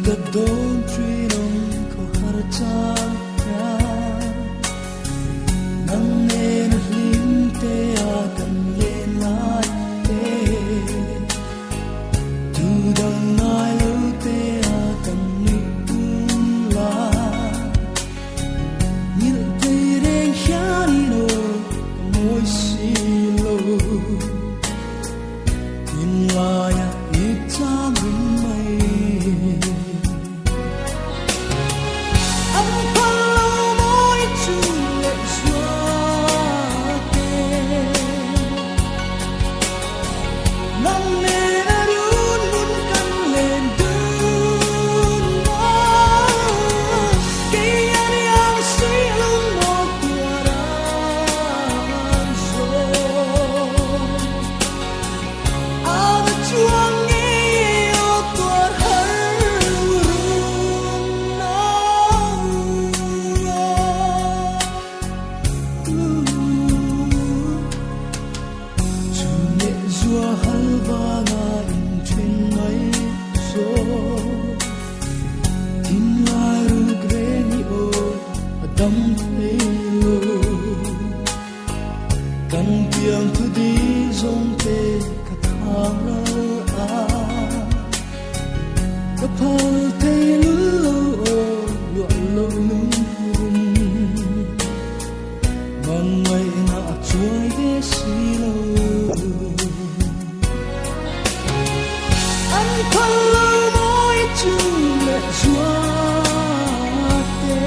Gadon trinom ko harjaya nang nen hlim te a kan le lai te tu dang nai lo te a kan ni tum la nil te reng hiani no moi si lo in la ya ita min mai Kan tiang tu di zong te ka thang ra a ka phal te lu lo lo lo lu man mai na chuai de si lo an phal lo moi chu le zua te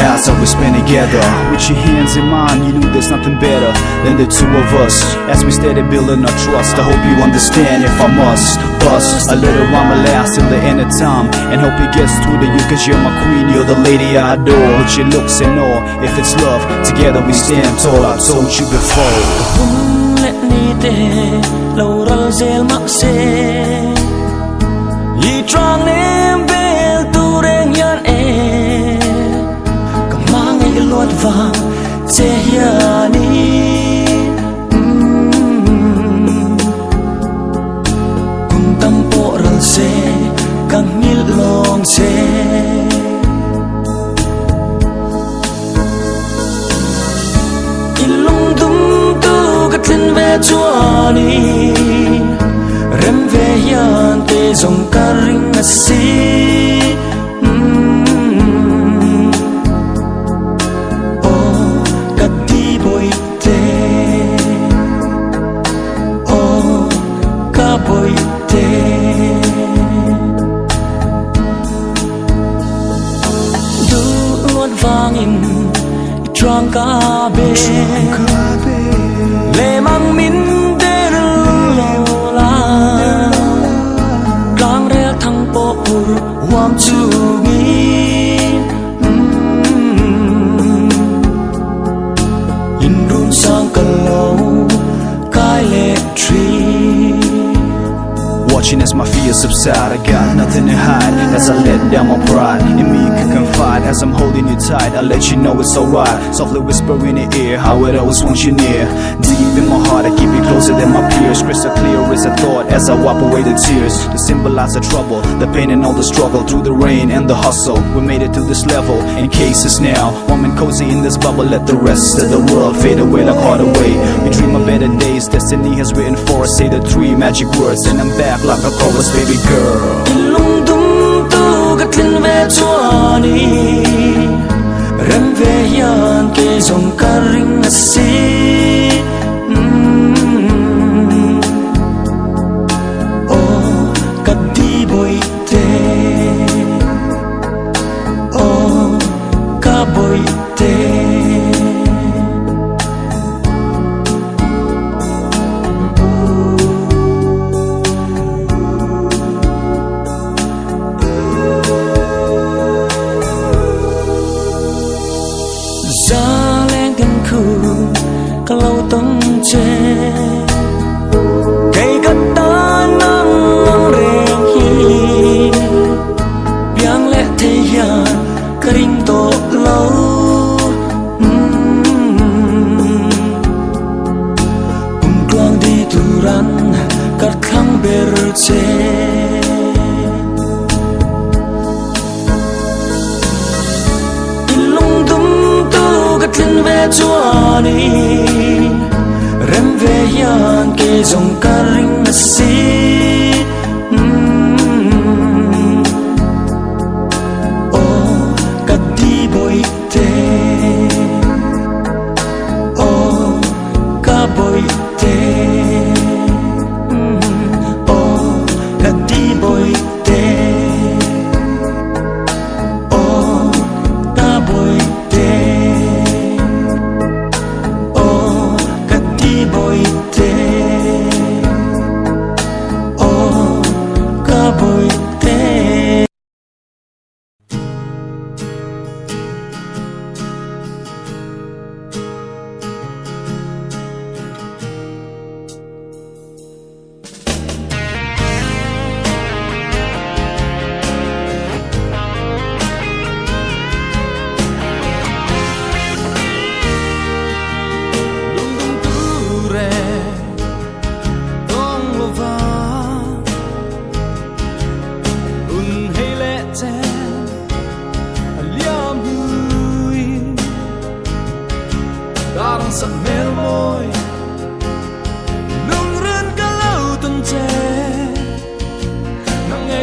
Now, so we spend together with your hands in mine. You know there's nothing better than the two of us as we steady building our trust. I hope you understand if I must bust a little rhyme last till the end of time, and hope it gets through to you, cause you're my queen, you're the lady I adore. With your looks and all, if it's love, together we stand tall. I've told you before. Let me there, Laurel Zel Maxe. Yi Trong Nêm Bel Tu Reng Yan E. Lột vàng che hiani cùng tâm bộ răng xe càng nhít lòng xe ilung tum tu cái thân về chúa đi rem về hian te dòng ca ring ngắt xí Trang ca bê lệ mang min đê lâu la càng rẽ thăng bộ hoàng chu nghi in run sang cần lâu cái lệ tree. Watching as my fears subside, I got nothing to hide as I let down my pride. In me you can confide as I'm holding you tight. I let you know it's alright. Softly whisper in your ear how it always wants you near. Deep in my heart I keep you closer than my peers. Crystal clear is a thought as I wipe away the tears to symbolize the trouble, the pain and all the struggle through the rain and the hustle. We made it to this level in cases now. Warm and cozy in this bubble, let the rest of the world fade away like hard away. We dream of better days, destiny has written for us. Say the three magic words and I'm back like a chorus, baby girl. Ilung tum tu cái thân về chúa đi rem về hian ke dòng ca ring ngắt xí cắt đi bồi tê ca bồi tê. Lâu tâm chế cây cắt ta nắng rèn hi biang lệ thế gian kering to lâu quang đi turan cắt khang berce ilung tum tu cắt lên về chúa đi rem về hian ke dòng ca ring ngắt xí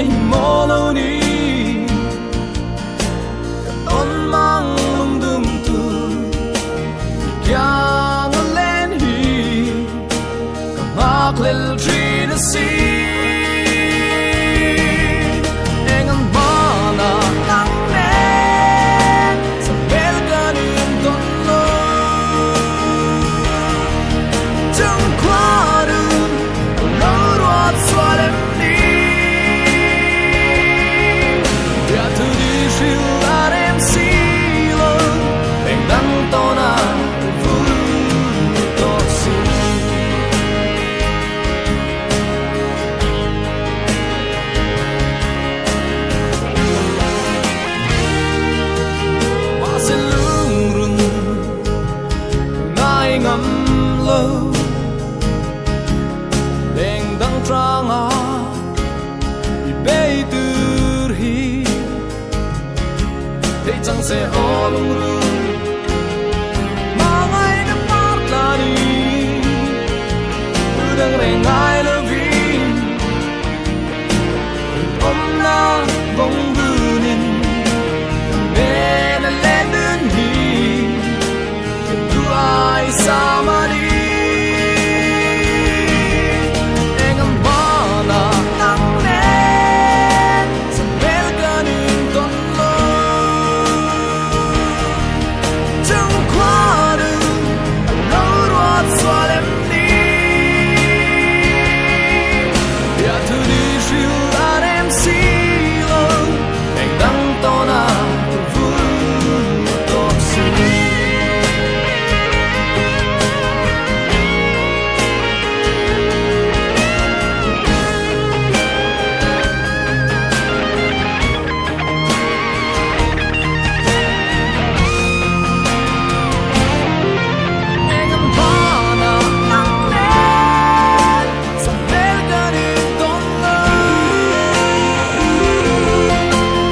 mô lâu ni ôn mang lung đum tu yang lên hi kamak lel tri na si engan mana nang nen sa belgan in don lo jung kwaru lo ruat swalem ni ya tu di shil arem silo eng dang tona vu to si ma se lung run ngai ngam lo eng dang tranga i be tur hi te chang se olung ru ma ngai na part la ni dang re ngai lo vi om na bong bu nin me na le dun hi tu ai sa ma ni engam bana nang nen sa belgan in don lo jung kwaru lo ruat swalem ni ya tu di shil arem silo eng dang tona vu to si engam bana nang nen sa belgan in don lo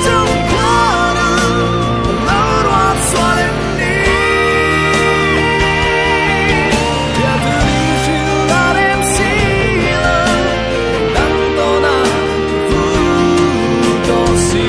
jung kwaru lo ruat swalem ni ya tu di shil arem silo dang tona vu to si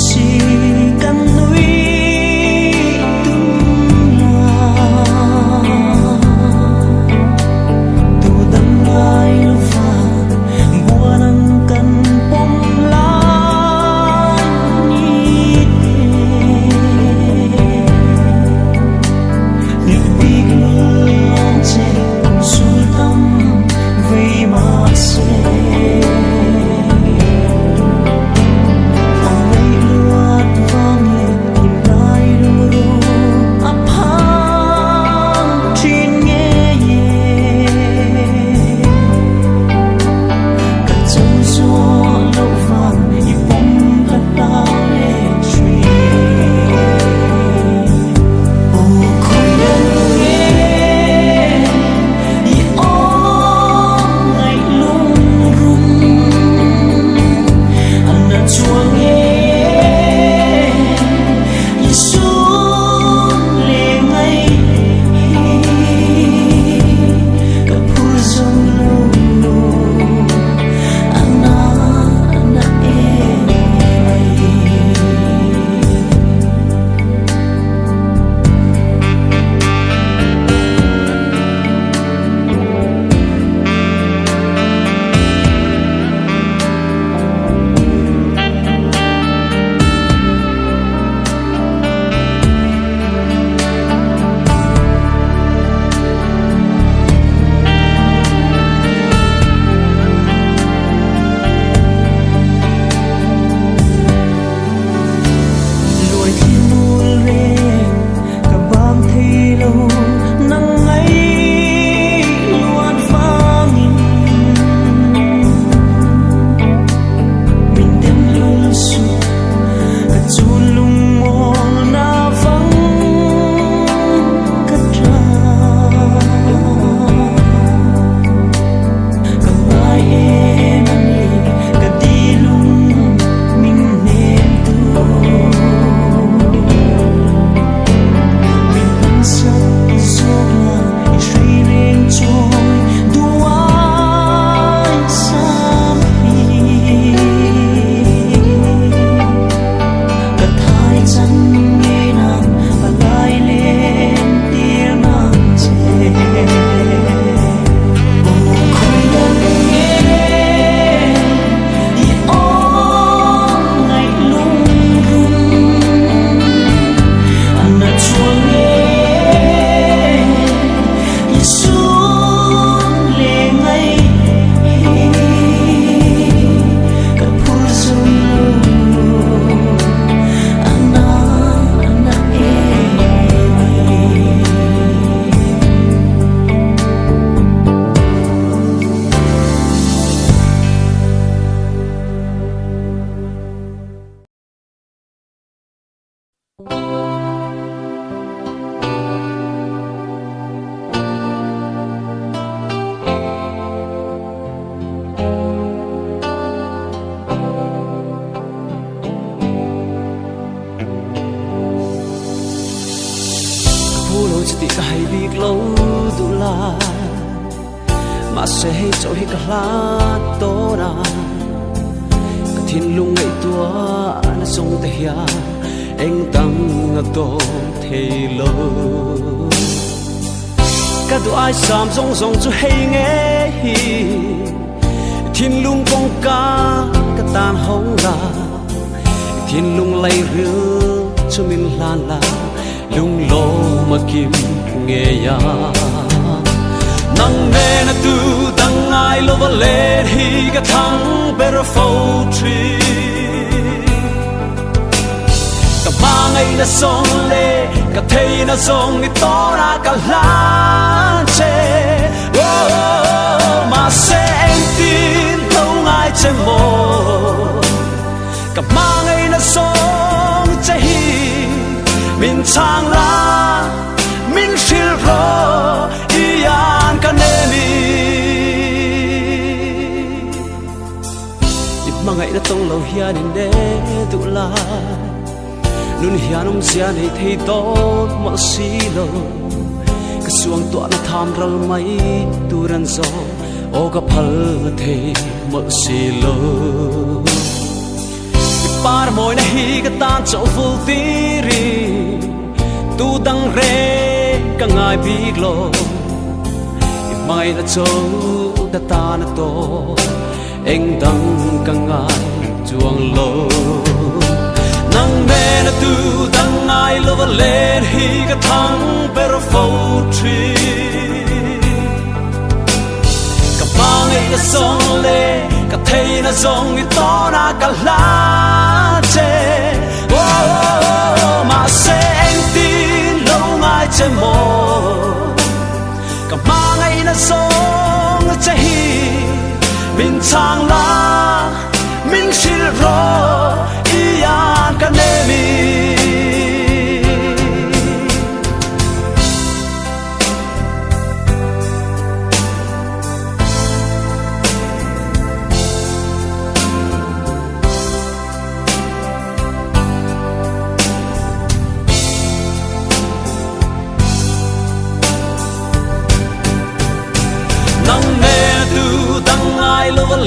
si kan nui tung la ti ka hai bik lo du la ma se hei cho hi ka hla to ra ka thin lung ngei tua na song te hia eng tang na to thei lo ka du ai sam song song chu hei nge hi thin lung bong ka tan hong ra thiên lung lay rước cho mình lan la lung lo mà kim nghe ya nang ne na tu dang ai lo va le hi ka thang better for tree ka ma ngai na song le ka thei na song ni to ra ka la che oh ma se en tin lo ngai che moกับมาไงนะสองใจมินช่างลามินชิลรออียานกันเนมีอิบมาไงนะต้องเราเฮียนินเดตุลานุนเฮียนมเสียในที่โตมาสีโลกระสวงตัวนะทำเราไม่ตูรันโซโอกับพัลเทมาสีโลpar moi na hi ka tan cho full tiri tu dang re ka ngai big lo mai na cho ka ta na to eng dang ka ngai chuang lo nang me na tu dang ngai lo va le hi ka thang per fo tree ka pa ngai na song le ka thei na song ni to na ka la oh ma se en tin lo ngai che mo ka ma ngai na song che hi min chang la min shil ro i yan ka ne mi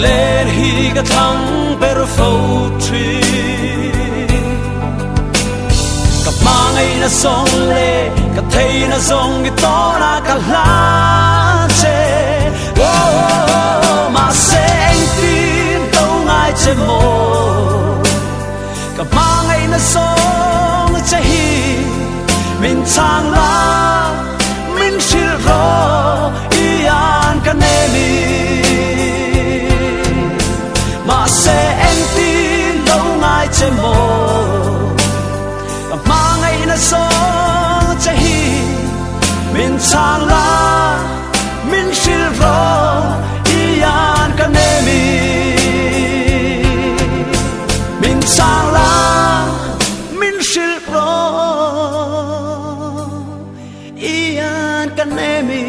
lên hi ka thang per fo tree ka ma ngai na song le ka thei na song ki to na ka la che oh ma se en tin to ngai che mo ka ma ngai na song che hi min chang la min shil ro i an ka ne mi ma se en tin lo ngai che mo ma ngai na so che hi min chang la min shil ro i an ka ne mi min chang la min shil ro i an ka ne mi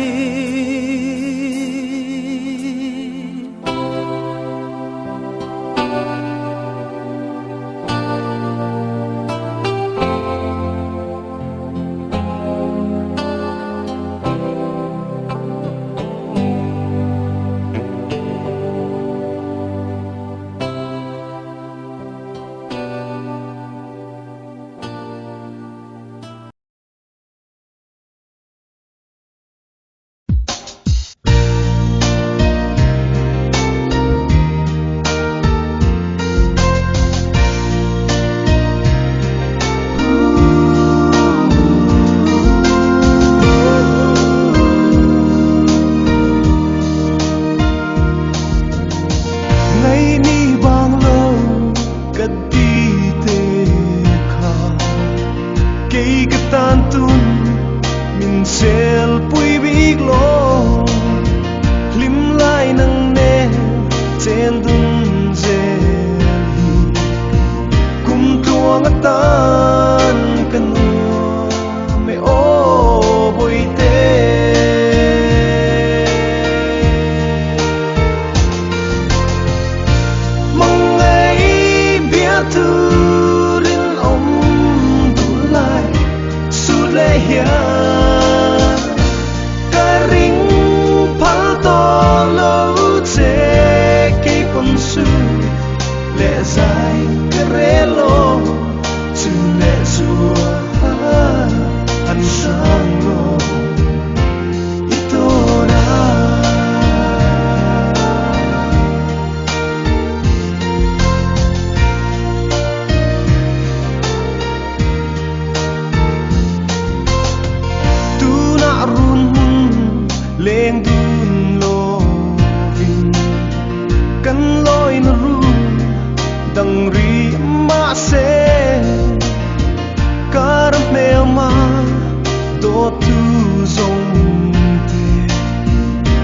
dòng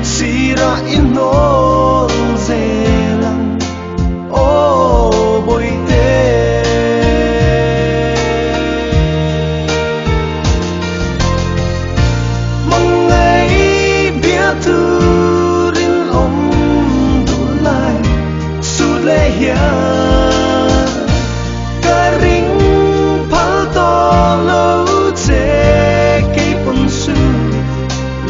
si ra in nô dê lăng ô bồi tê mong ngày biết thư rin om đủ lại su lê hiền cái ring phá to lâu chế cây bông su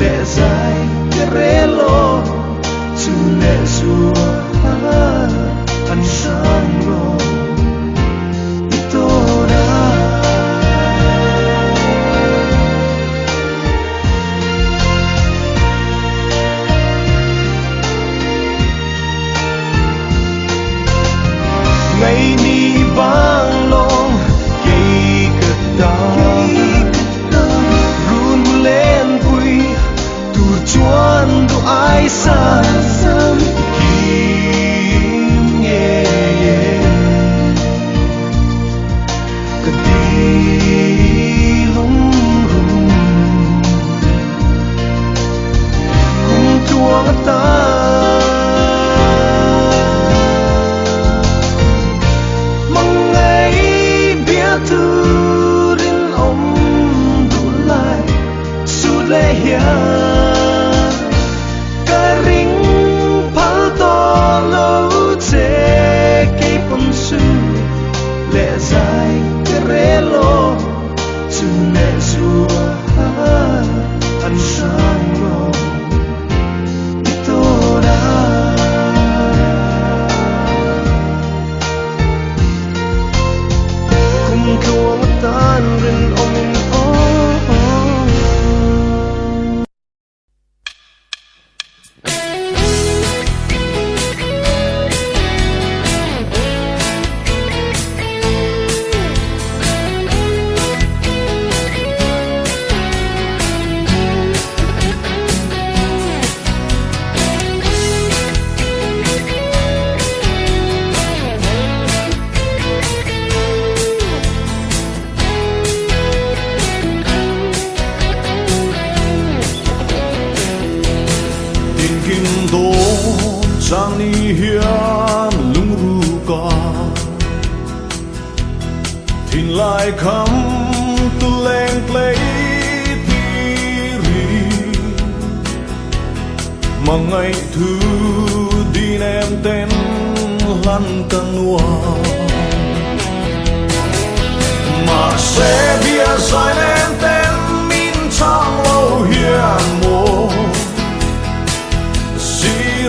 lệ dài cái rễ lo su lệ xua anh sang lo ito na ngày ni vang lòng cây cất đau run lên vui tu chuan tu ai xa kim nghe cất đi lung rung cùng chua ta thư rin om đủ lại su lê hiền cái ring phá to lâu chế cây bông su lệ dài cái rễ lo su lệ xua anh sang lo ito na Kung tan rin om Sang ni hian lung ru ka Thin lai kham tu leng play ti ri Mangai thu din em ten lan kan wa Ma se bia sai em ten min chang lo hian mo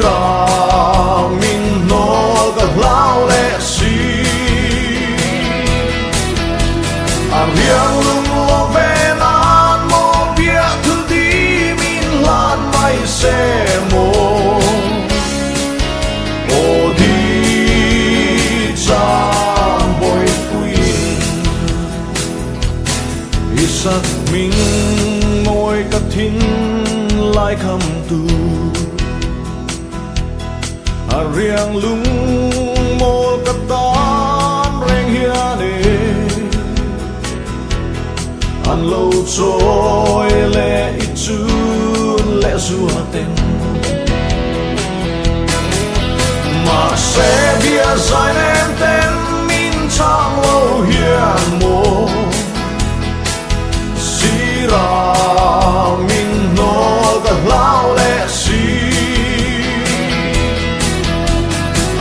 ra min no ga lao le si a riang lung lo ve nan mo bia thu di min lan mai se mo o di cha boy queen isat min moi ka thin lai kham tu a riang lung mol ka tan reng hiane an lo trôi le ít chun le su haten mà sẽ bia sai nem ten min chang lo hian mo si ra min no ka lao le si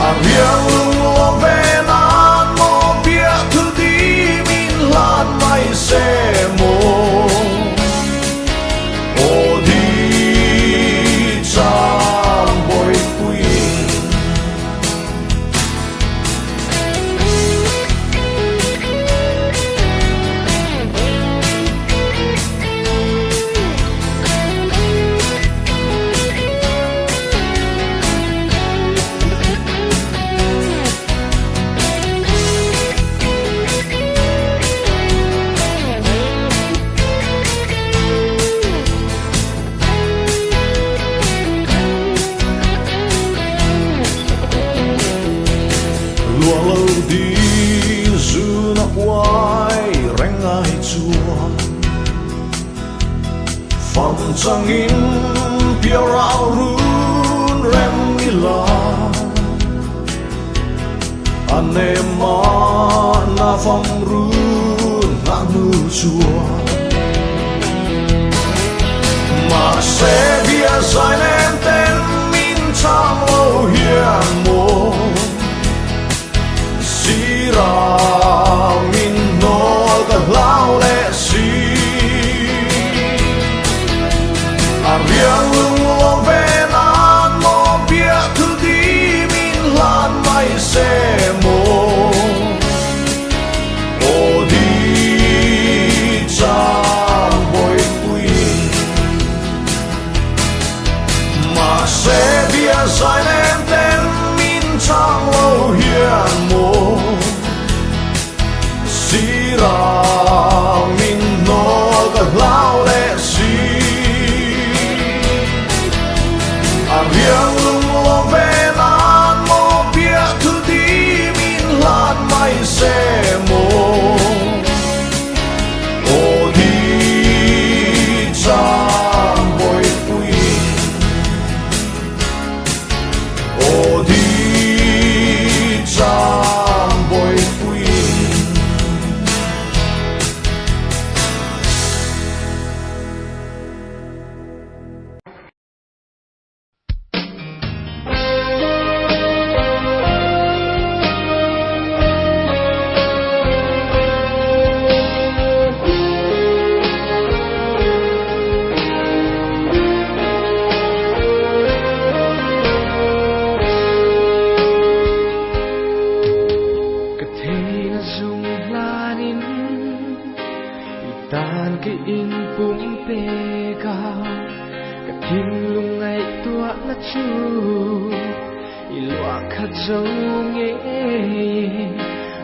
a riang lung lo ve nan mo bia thu di min lan mai se mo o di cham boy queen phong trăng in piao rao run rem mi la ane ma na phong run na nu chua mà sẽ bia dài lên tên min trang lâu hiền mô si ra min no cả lao lệ si à riêng lưng lo về nan mô bia thứ đi min lan mai sẽ mô ô đi cha bồi quy mà sẽ bia dài lên tên min trang lâu hiền mô si ra min no cả lao lệ si à riêng lưng lo về nan mô bia thứ đi min lan mai sẽ mô ô đi cha bồi quy ô đi cha bồi quy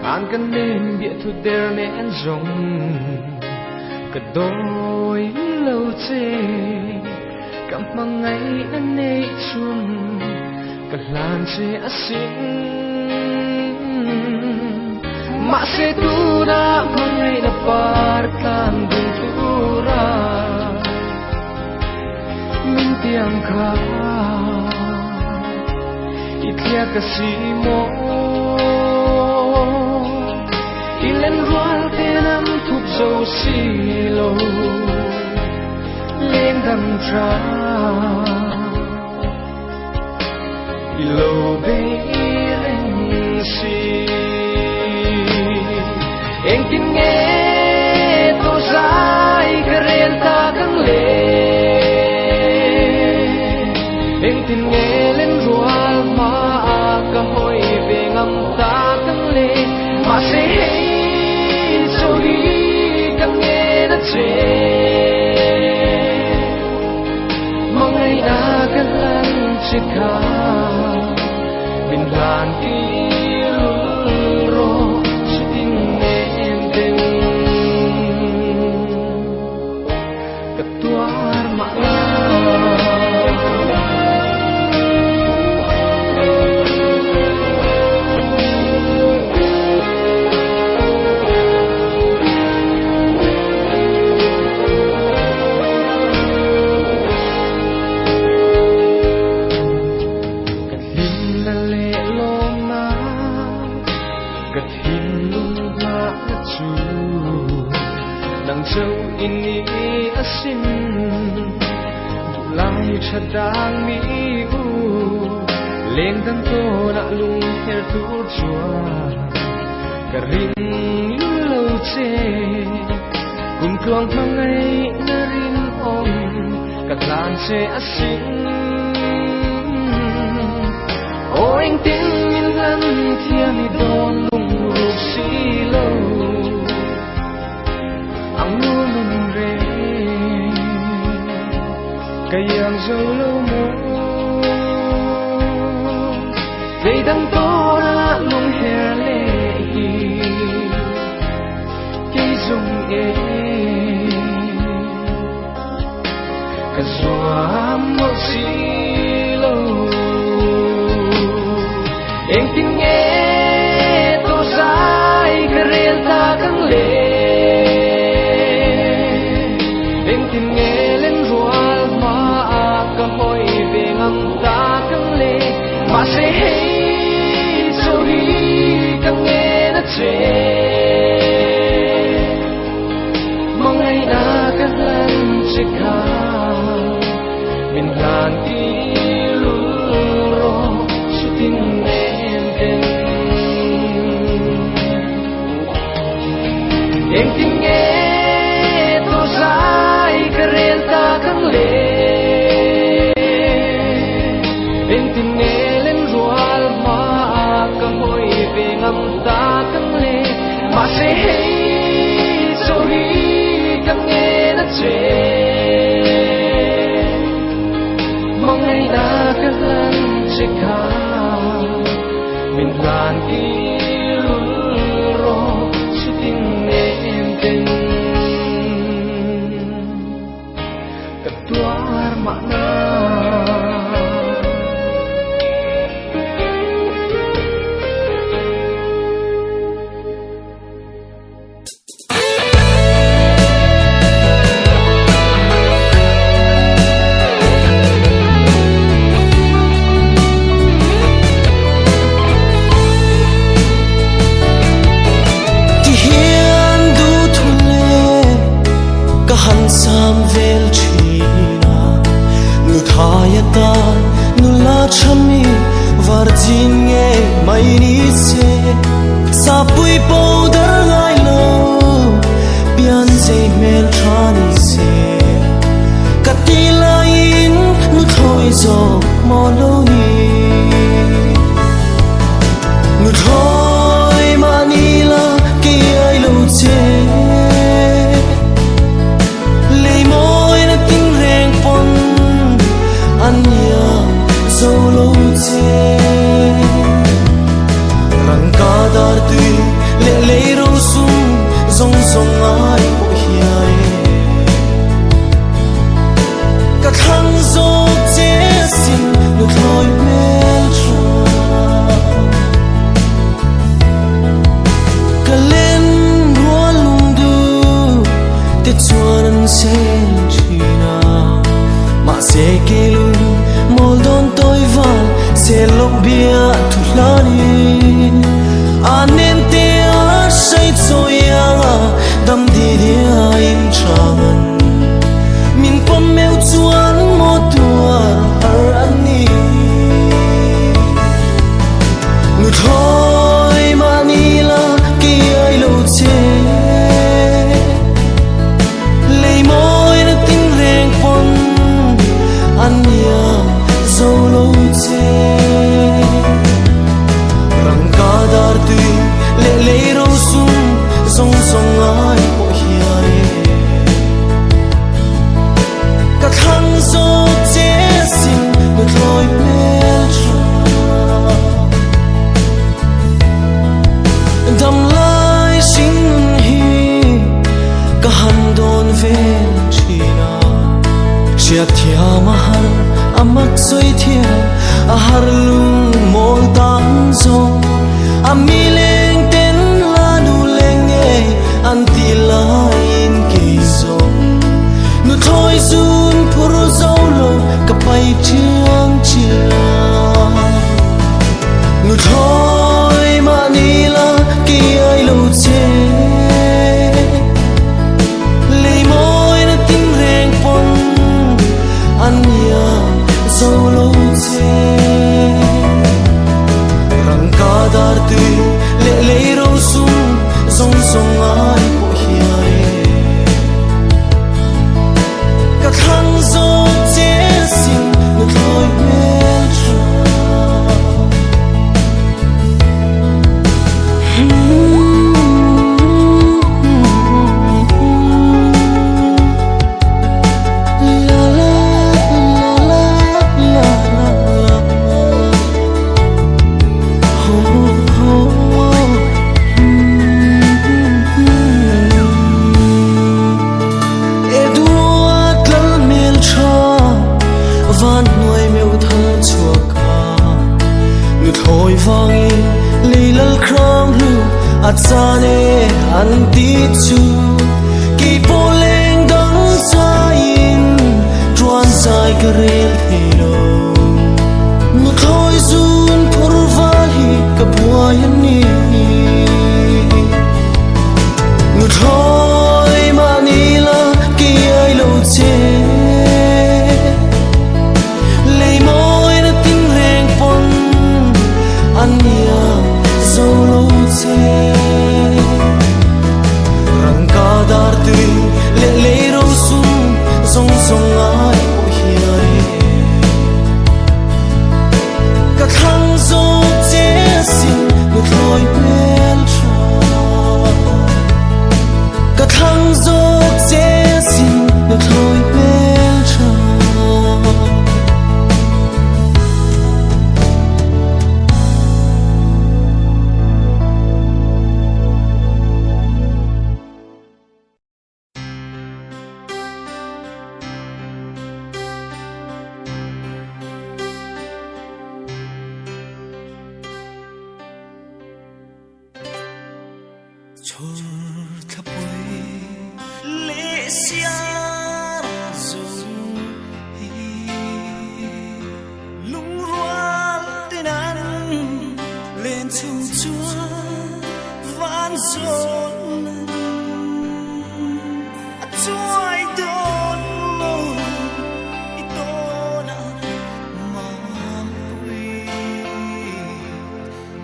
an kan nên bịa thu der nên rong cả đôi lâu chê cầm mang ngày anh ấy chung cả lan chê asin mà sẽ tu na mang ngày na par kan dung tu ra min tiang kha itia kasi mo ilan rual tenam thup zo silo lên đằng tra ilo be ren si em tin nghe to sai karen ta kang le em tin nghe lên rual ma ka hoi be ngam ta kang le mà sẽ so hi kang nghe na che mong ngày đã kan lan chika bin lan ki ro sing en den ketuar makna châu ini asin lai chadang mi u lên dan to na lung her tu chua karing lâu che cùng tuang thang ngày na rin om kat lan che asin o anh tin min lan thia mi don lung ru si lo ang nunun re kayang solo mo về đằng to na lung her le cây dung e ka zua mo si lo em tin nghe to sai ka rel ta kang le em tin nghe lên rồi chế mong ngày đã cất lần chiếc khá mình làn yêu rồi suốt tình em tình ketua makna sam vel china nu thaya ta nu la chami varjin nge mai ni se sa pui po dar ngai lo pian se mel chani se katila in nu thoi zo mo lo ni nu thoi manila ki ai lo che răng ca dar tui lệ lệ râu sung zong zong ai bộ hiai cả thang zo chế xin được thôi mel tra cả lên hoa lung du tết chuan an sen china mà sẽ kê lung mol don tôi van se lok bia thulani anen te a sai choya dam di dia in changan min pom meu chuan mo tua ar ani nu thoi manila ki ai lo che lei moi na tin reng pon ania solo che răng ca dar tui lệ lệ râu sung zong zong ai bộ hiai cả thang zo chế xin được lối mel tra đam lai xin hi cả han don ven china chiat thia mahar amak soi thia a har lung mol tan zo a mi leng ten la nu leng e an ti la in ke zo nu thoi zun phur zo lo ka pai chiang chila nu thoi manila ki ai lo che lei moi na tin reng pon an ya solo che răng ca dar tui lệ lệ râu sung zong zong ai bộ hiai cả thang zo chế xin được thôi mel tra van nuôi meu thơ chua ca nu thôi vang lei lal kram lu atsane an ti chu ki po leng dang sa in truan sai ka rel thelo nu thôi zun phur vali ka buayan ni nu thôi manila ki ai lo che ania solo che răng ca dar tui lệ lệ râu sung zong zong ai bộ hiai cả chor thapoi le sia zong hi lung rual tenan len chung chua van zon a chuai don lo itona mam pui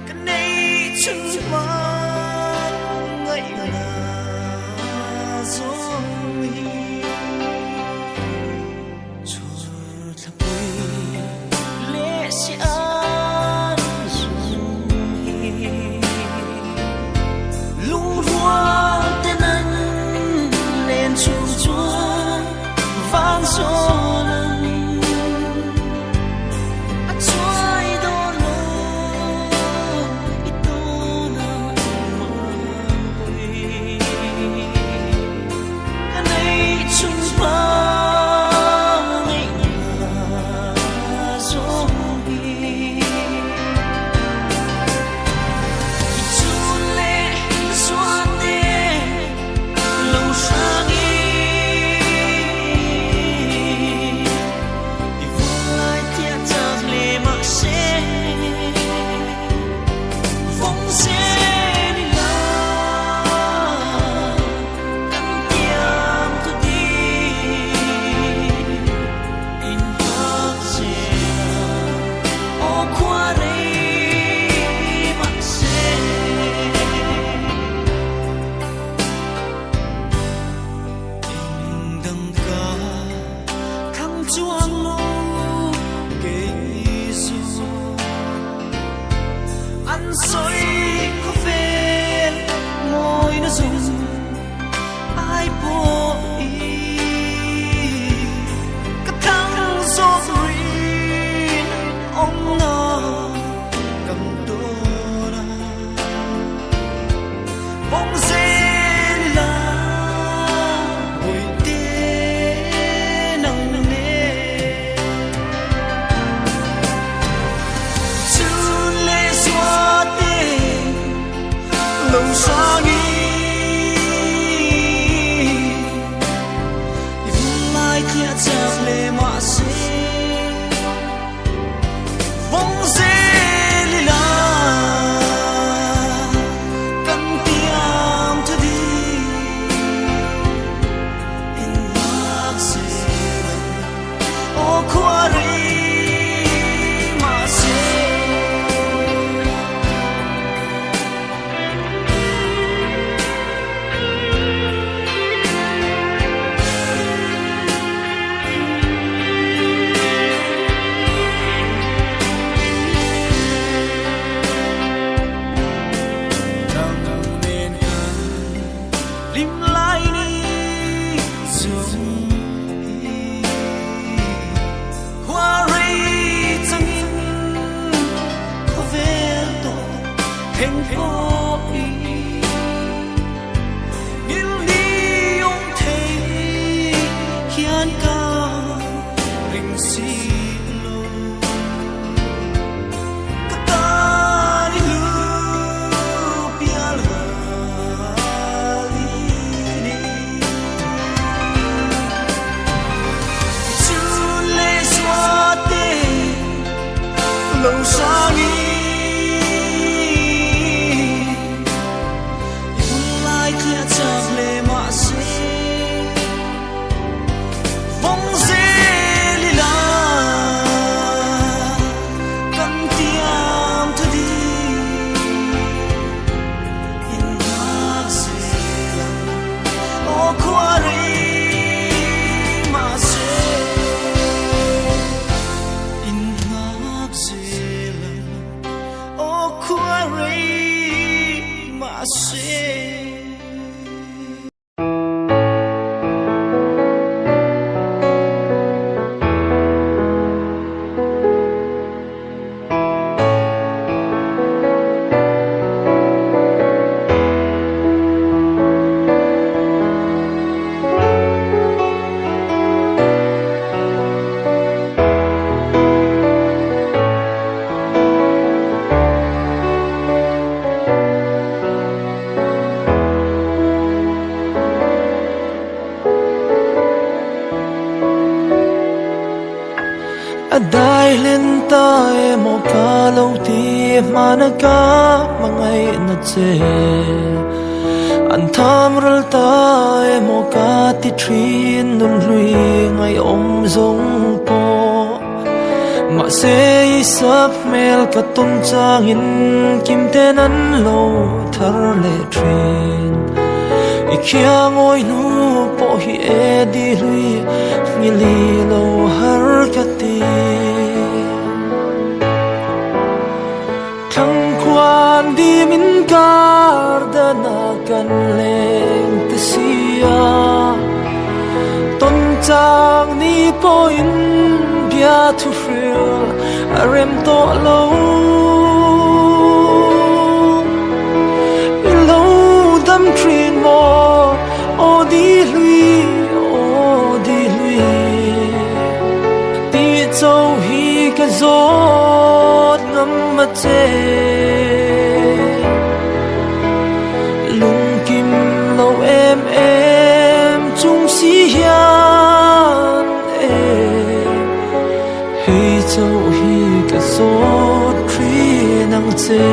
kan nei chung ma ngai na zong hi chur thapui le sia vang gió lần a trôi đôi lối ít đôi nào quên cái này chung ba ngày gió đi chun lệ xóa đê lâu sáng chuang lu kê su ăn xôi có phê môi nó dùng ai bộ ý các thằng gió green ông nó cầm đô ra bóng dên là hồi tê nắng lâu xa nghĩ vung lại kia chợt lệ mạ xê vong dê lì la căn tiêm thơ đi in lạc xê ô khoa rì mạ xê lim lai ni zong hi hoa rây chẳng in có vẻ to thành phố đi nhìn đi ông thấy hiền ca rình xì lô kata đi lưu bia lơ lâu xa nghĩ vung lại kia chợt lệ mạ xê vong dê lì la căn tiêm thơ đi in lạc xê ô khoa rì mạ xê in lạc xê Adai len ta mo ka lo ti manaka mangai na che an tham ral ta mo ka ti thin nun hlui ngai om zong po ma se sap mel ka ton chang in kim te nan lo thar le thin I kia ngoi nu po hi e di hlui ngi li lo har ka ti thang kwan di min kar da na kan leng te sia ton chang ni po in bia thu fril arem to lo dam trin mo o di hlui ti châu hi ka zot ngam ma che lung kim lo em chung si hian hei châu hi ka zot tri nang che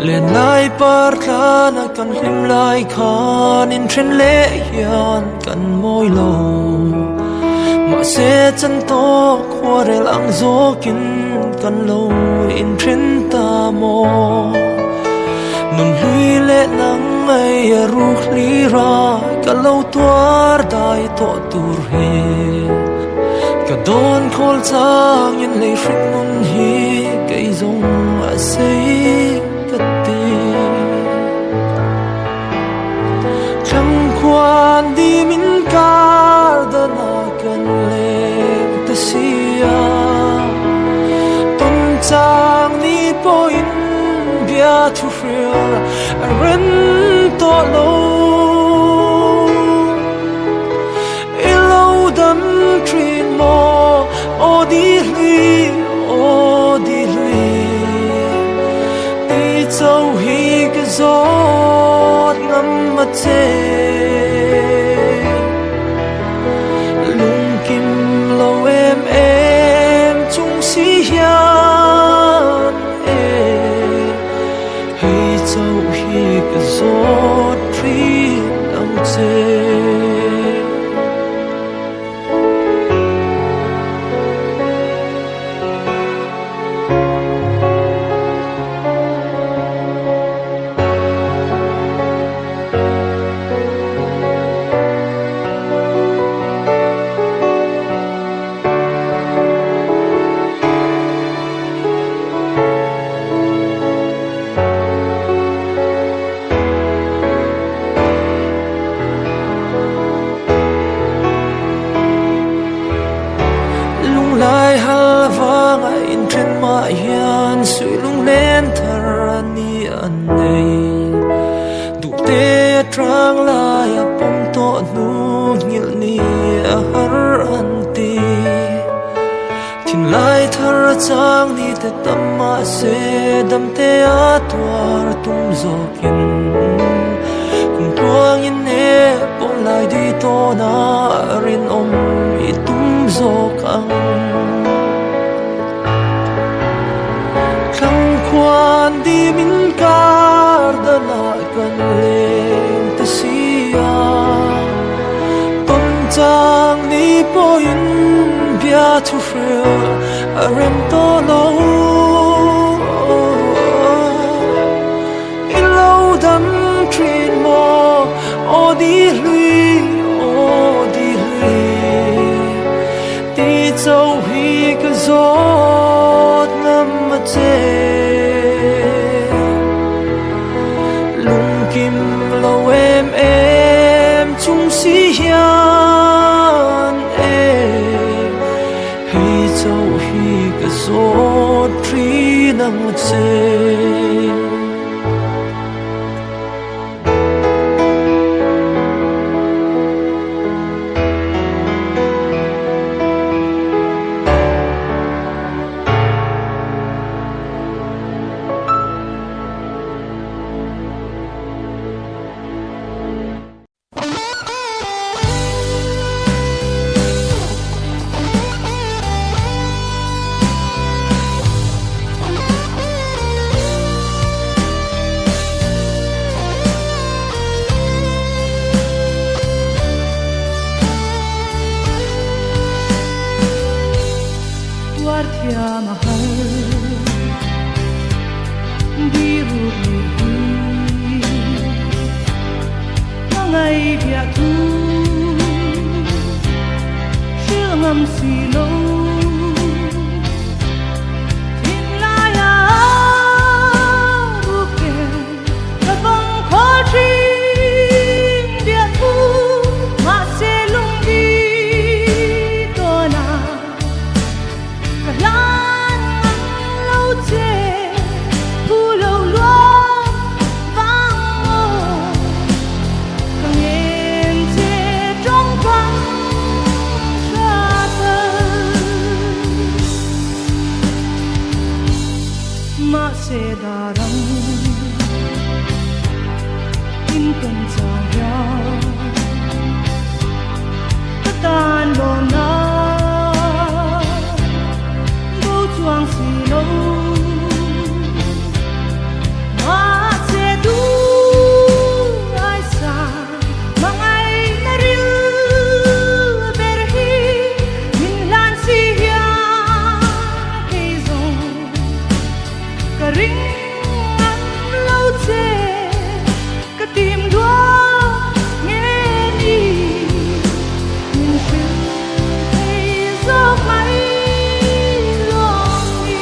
len lai par thana kan hlim lai khan in thren le hian kan moi lo ma se chan to khwarel ang zokin kan lo in thren ta mo nun hlui le nang ai ru khli ra kan lo tuar dai to tur he ka don khol chang in le hring nun hi kai zong a sei kwan di min kar da na kan leng ta sia ton chang ni po in bia thu fril ren to lo ilo dam trin mo o di hlui ti châu hi ka zot ngam ma che lung kim lo em chung si hian hei châu hi ka zot tri nang che lai halwanga in tren ma hian sui lung len thar ani an nei du te trang la ya pom to nu ngil ni a har an ti thin lai thar chang ni te tamma se dam te a twar tum zokin kum tuang in ne pom lai di to na rin om I tum zok ang kwan di min kar da na kan leng ta sia ton chang ni po in bia thu fril arem to lo ilo dam trin mo o di hlui ti châu hi ka zot ngam ma che kim lo em chung si hian hei châu hi ka zot tri nang che thia mahal biru ni ngai bia tu ngam si lo tin la ya ru ke ta bang kho chi dia tu ma se lung di to na ka lan lo che pu lo lo vang o ka ngem che trong quang ma se darang in kan chang ya tan lo na bu chuang si lo ma se du ai sa mang ai na ril ber hi min lan si ya ke zong ka ring ăn lâu chê ka tìm đua nghe đi nhìn phiêu thấy gió mây lòng đi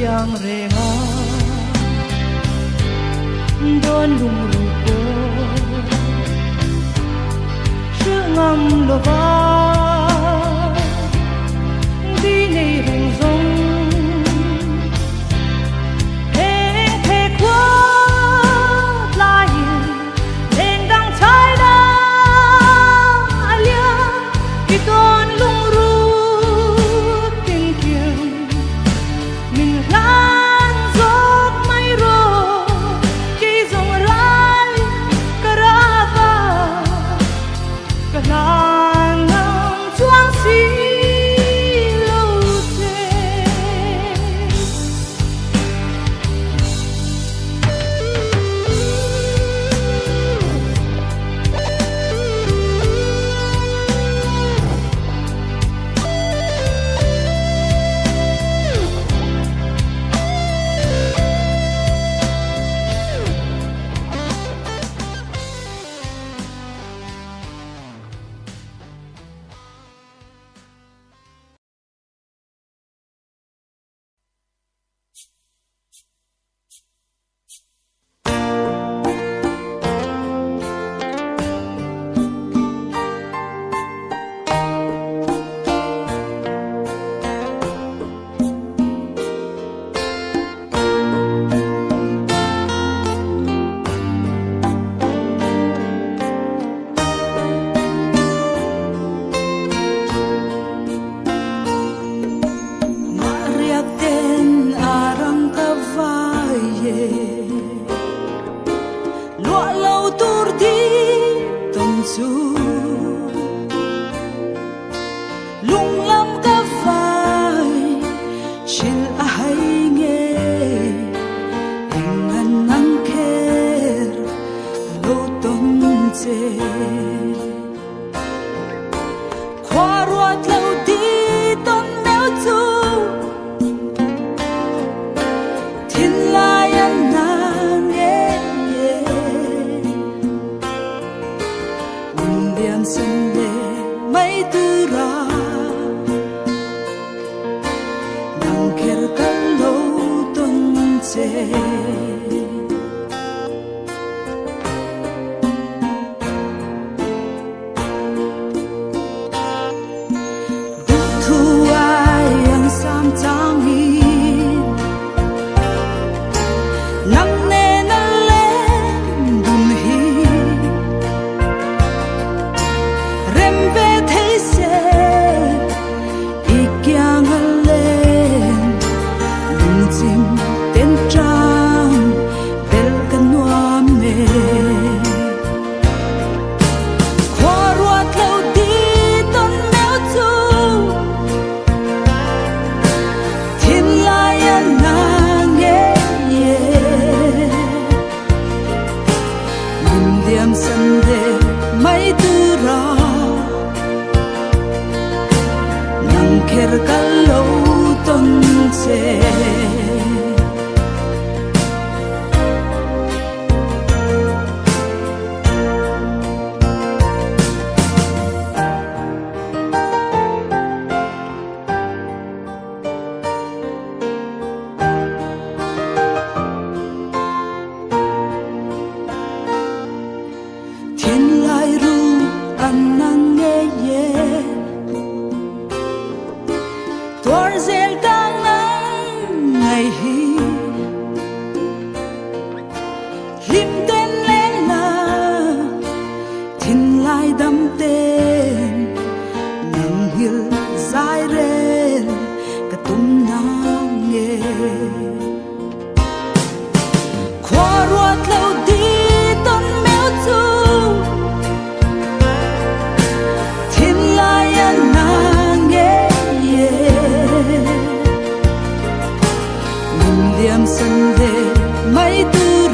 yang renga don lung ru ko shu ngam lo va di nei reng zong heng the kwa lai leng dang chai da alia ki don lung ru ting kieng min lan zok mai ro ki zong rai karava kalan ngam chuang si lo te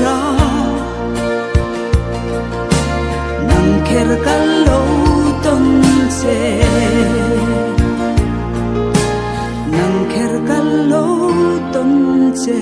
ra nang kher kal lo ton se nang kher kal lo ton se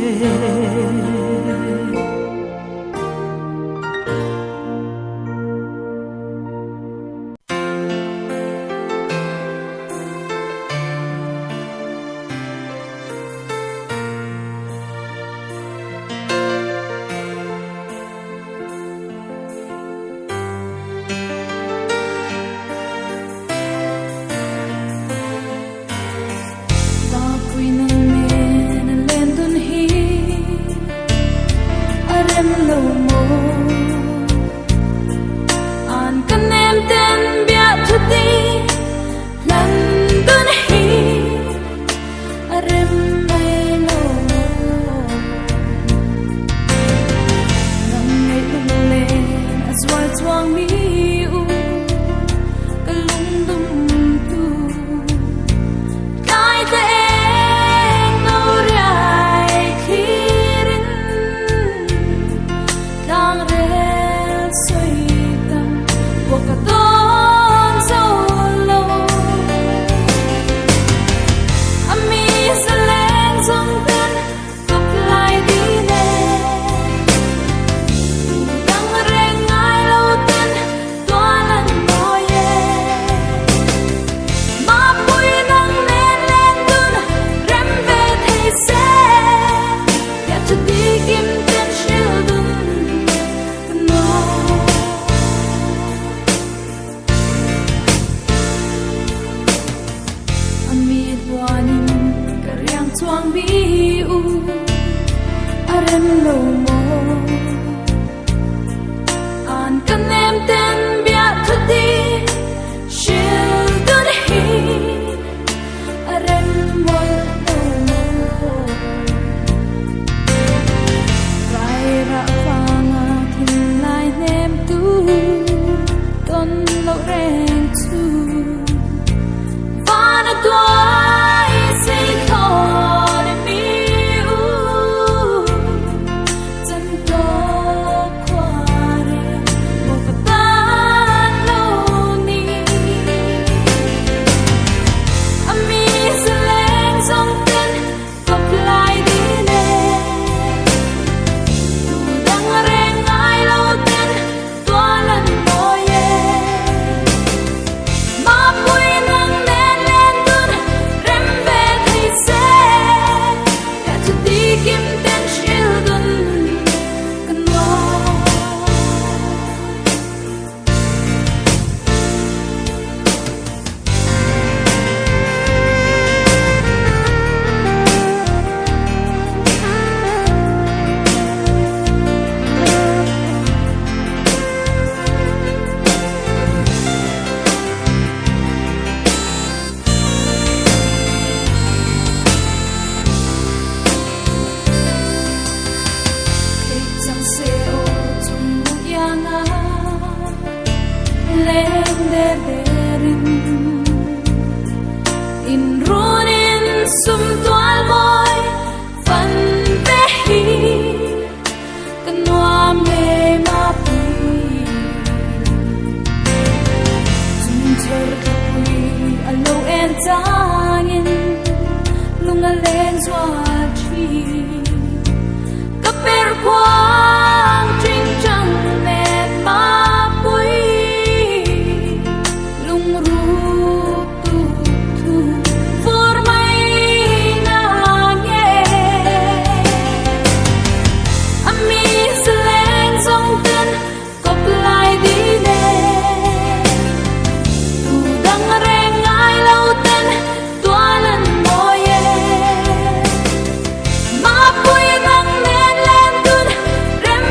Rem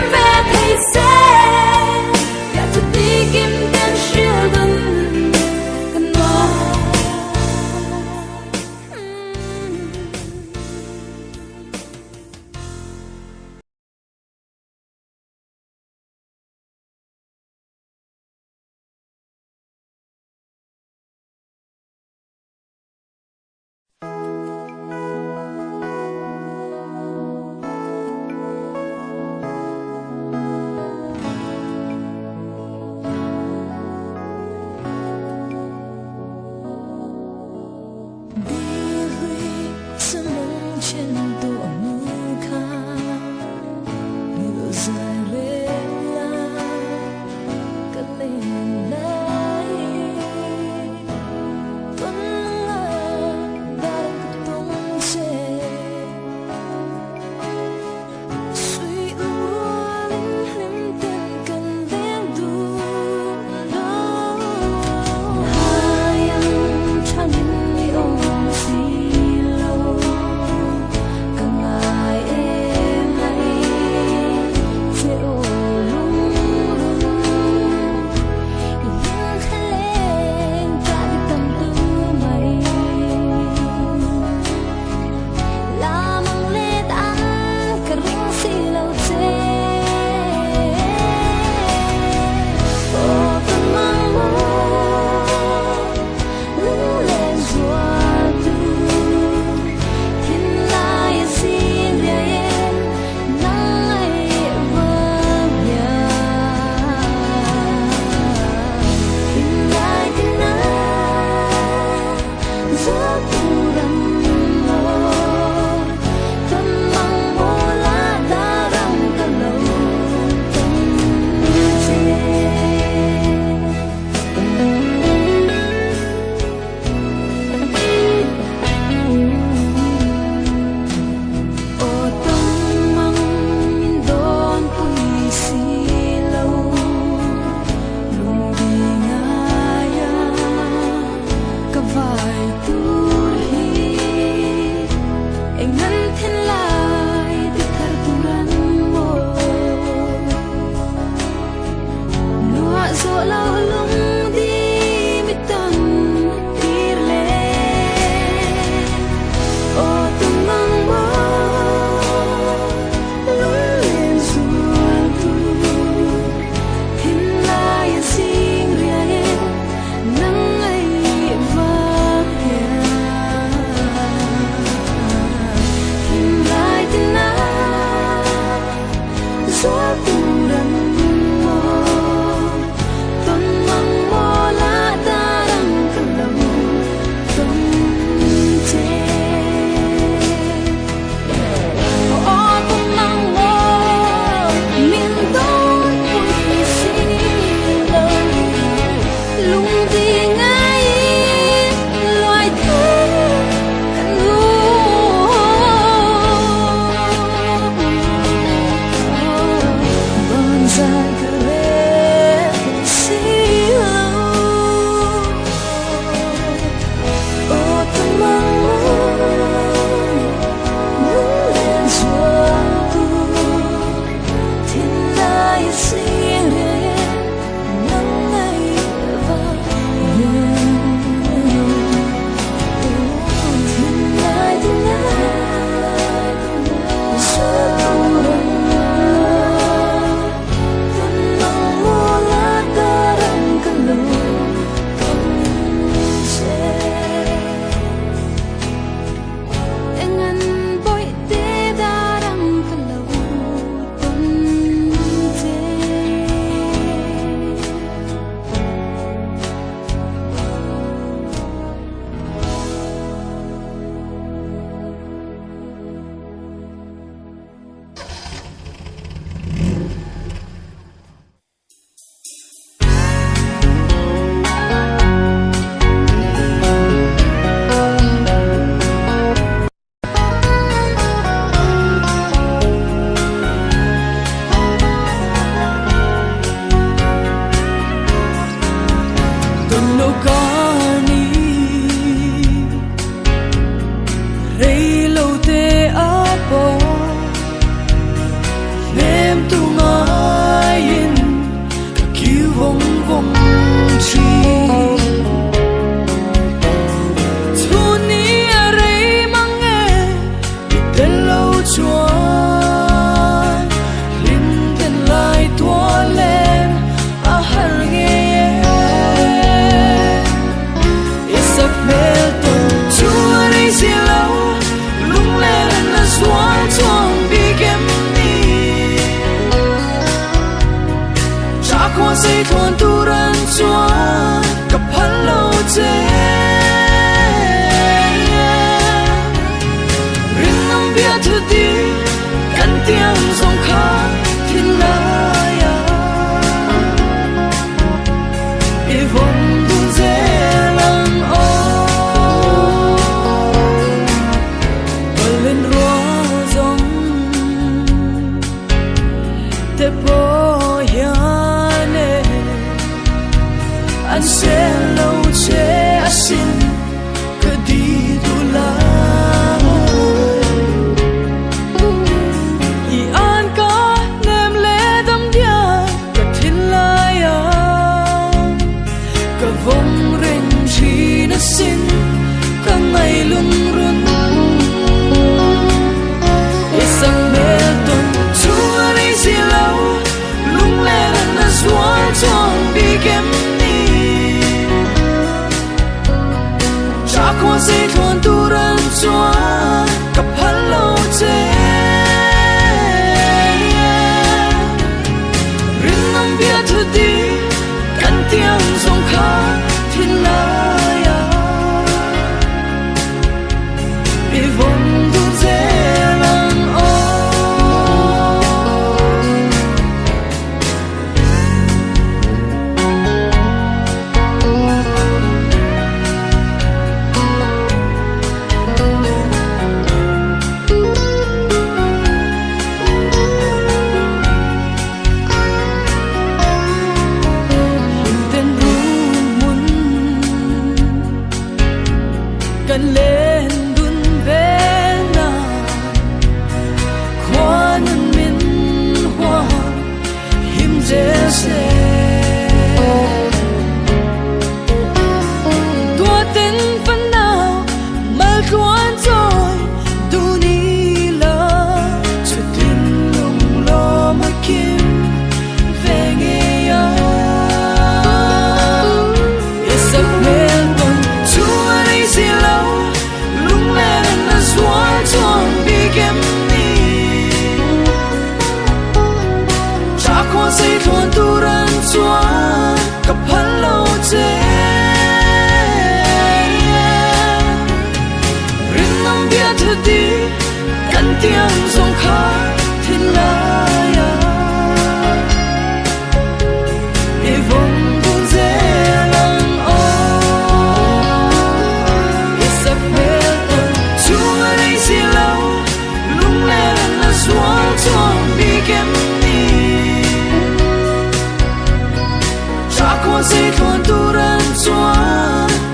si thon tu ran chua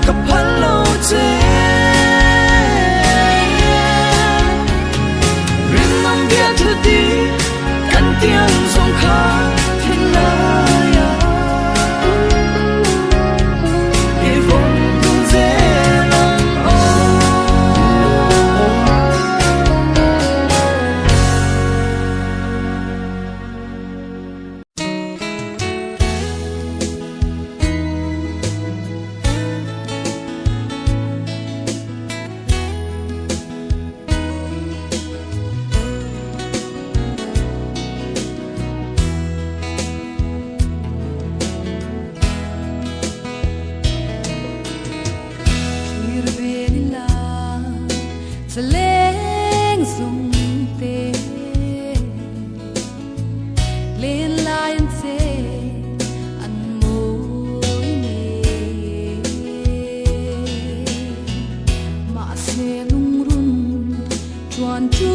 ka phalo che rin nam bia thu ti kan tiang song kha thin la ya e vong tung ze lang o Leng sung te len lion se an moi ne ma se lung run chuan chu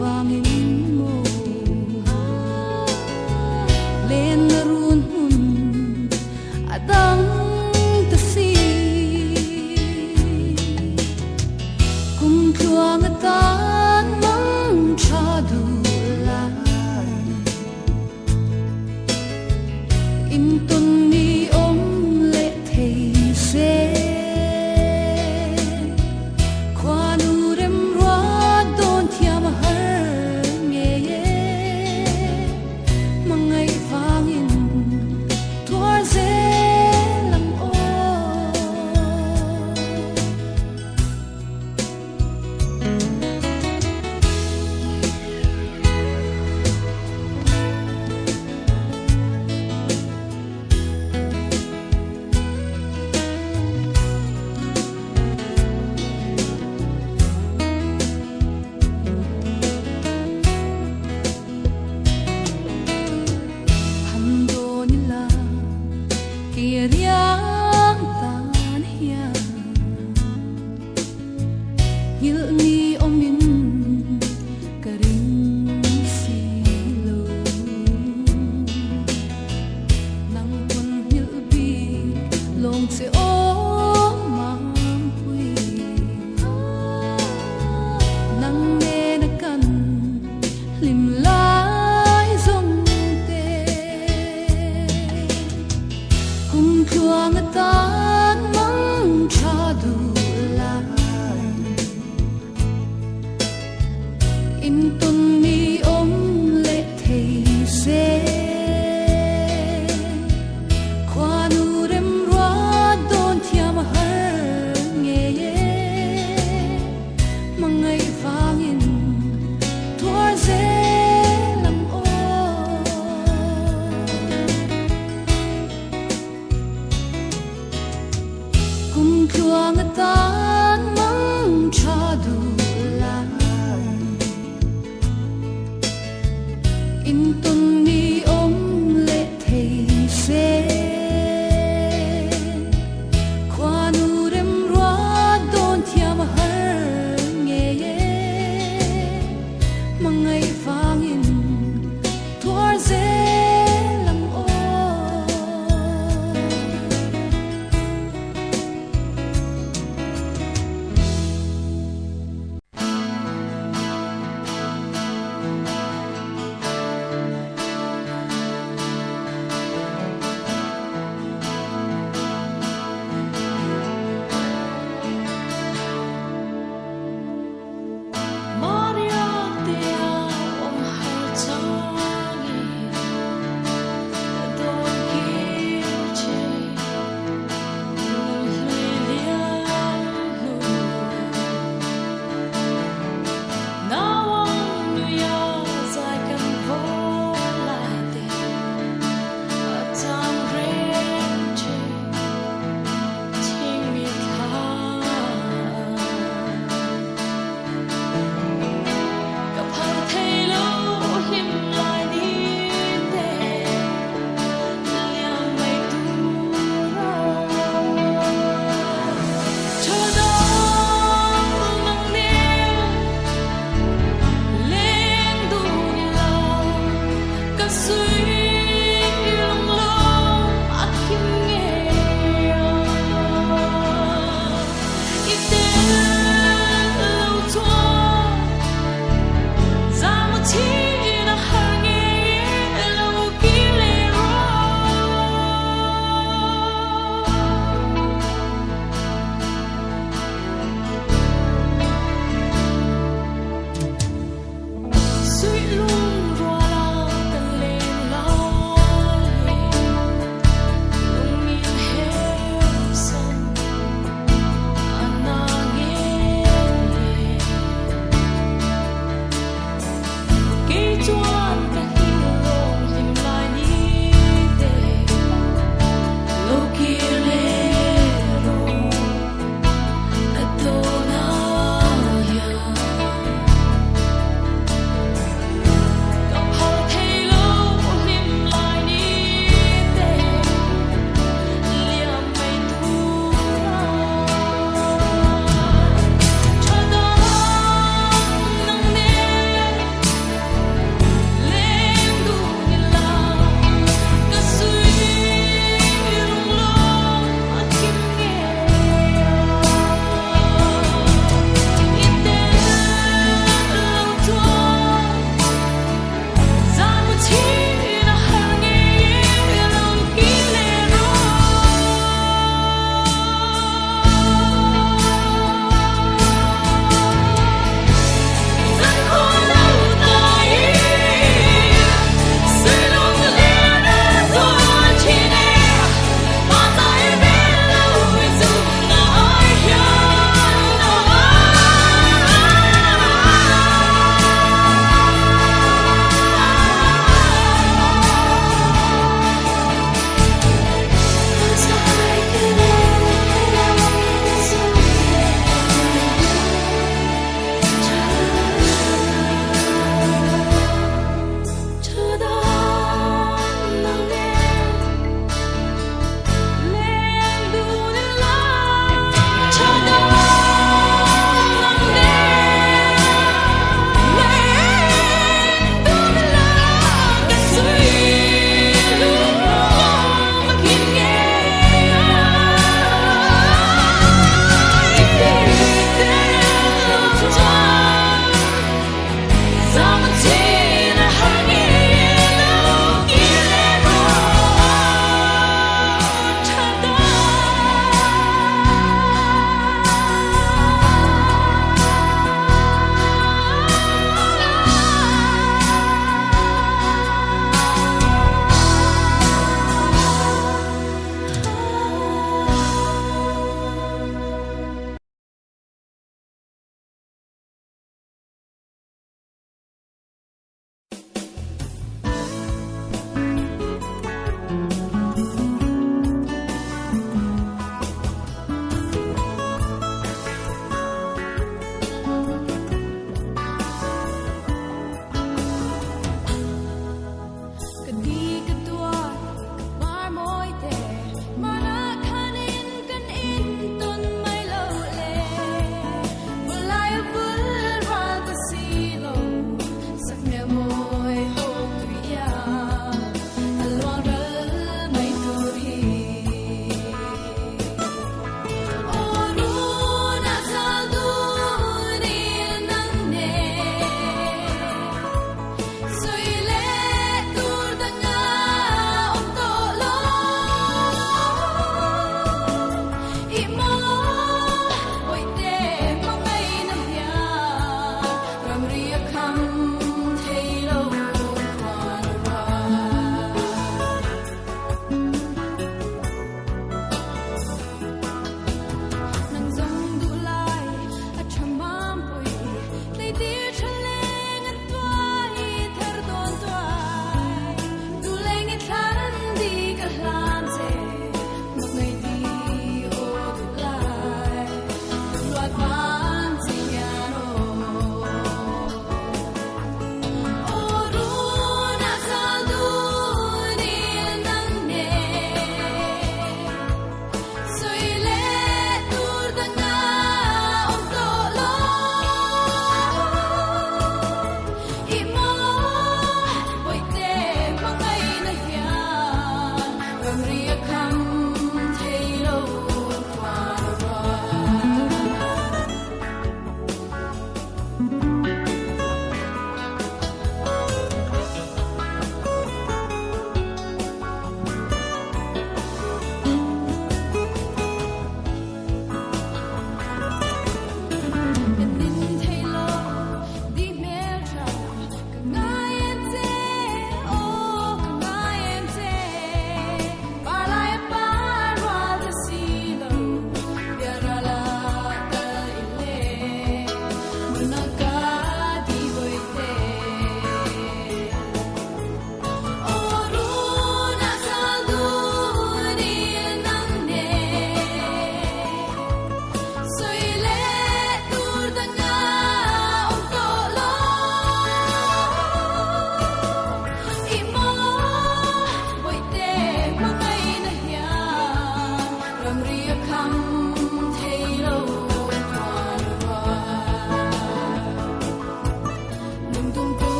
wang in mo len run hun adang ta si kum thuang tan mang cha du lai in tun ni om le thei se kwa nu rem ro don thiam har nge ye mangai vang in tuar ze lam o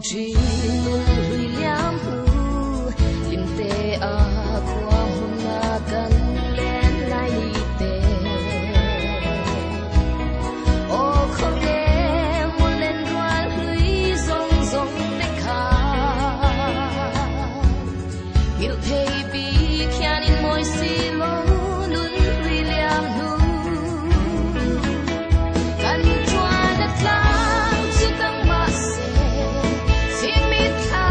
chi nun hui liam hu lim te a kwa huna kan len lai ni te o khore mo len rual hui zong zong te kha il thei bi khian in moi si lo nun hui liam hu kan chua na tlang su tang ma se si mi tha